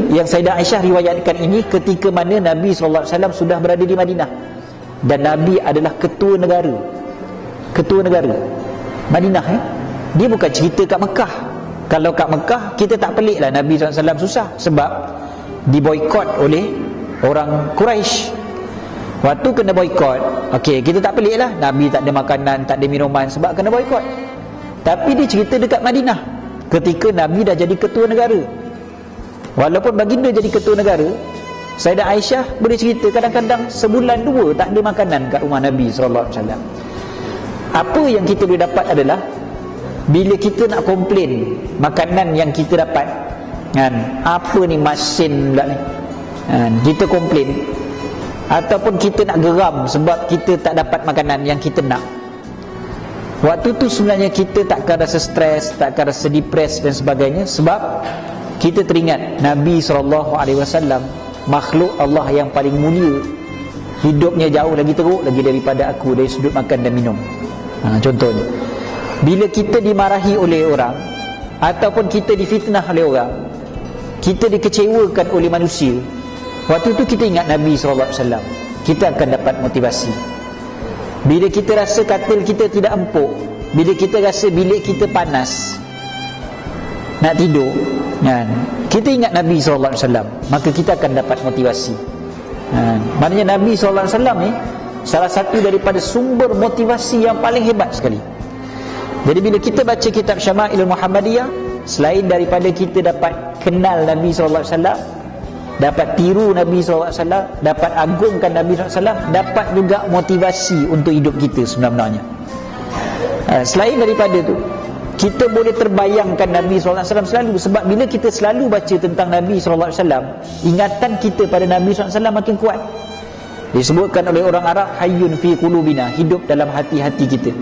yang Sayyidah Aisyah riwayatkan ini ketika mana Nabi SAW sudah berada di Madinah, dan Nabi adalah ketua negara Madinah. Dia bukan cerita kat Mekah. Kalau kat Mekah kita tak pelik lah Nabi SAW susah, sebab diboikot oleh orang Quraisy. Waktu kena boikot, okey, kita tak pelik lah Nabi tak ada makanan, tak ada minuman, sebab kena boikot. Tapi dia cerita dekat Madinah ketika Nabi dah jadi ketua negara. Walaupun baginda jadi ketua negara, Sayyidah Aisyah boleh cerita kadang-kadang sebulan dua tak ada makanan kat rumah Nabi SAW. Apa yang kita boleh dapat adalah bila kita nak komplain makanan yang kita dapat, kan, apa ni masin pula ni, kan, kita komplain, ataupun kita nak geram sebab kita tak dapat makanan yang kita nak, waktu tu sebenarnya kita takkan rasa stres, takkan rasa depres dan sebagainya, sebab kita teringat Nabi SAW makhluk Allah yang paling mulia, hidupnya jauh lagi teruk lagi daripada aku dari sudut makan dan minum. Contohnya, bila kita dimarahi oleh orang ataupun kita difitnah oleh orang, kita dikecewakan oleh manusia, waktu tu kita ingat Nabi SAW, kita akan dapat motivasi. Bila kita rasa katil kita tidak empuk, bila kita rasa bilik kita panas nak tidur, kan, kita ingat Nabi SAW, maka kita akan dapat motivasi. Maknanya Nabi SAW ni salah satu daripada sumber motivasi yang paling hebat sekali. Jadi bila kita baca kitab Syama'ilul Muhammadiyah, selain daripada kita dapat kenal Nabi SAW, dapat tiru Nabi SAW, dapat agungkan Nabi SAW, dapat juga motivasi untuk hidup kita sebenarnya. Selain daripada tu, kita boleh terbayangkan Nabi SAW selalu, sebab bila kita selalu baca tentang Nabi SAW, ingatan kita pada Nabi SAW makin kuat. Disebutkan oleh orang Arab, hayyun fi qulubina, hidup dalam hati-hati kita.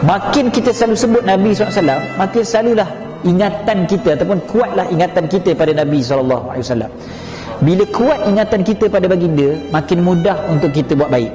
Makin kita selalu sebut Nabi SAW, makin selalulah ingatan kita ataupun kuatlah ingatan kita pada Nabi SAW. Bila kuat ingatan kita pada baginda, makin mudah untuk kita buat baik.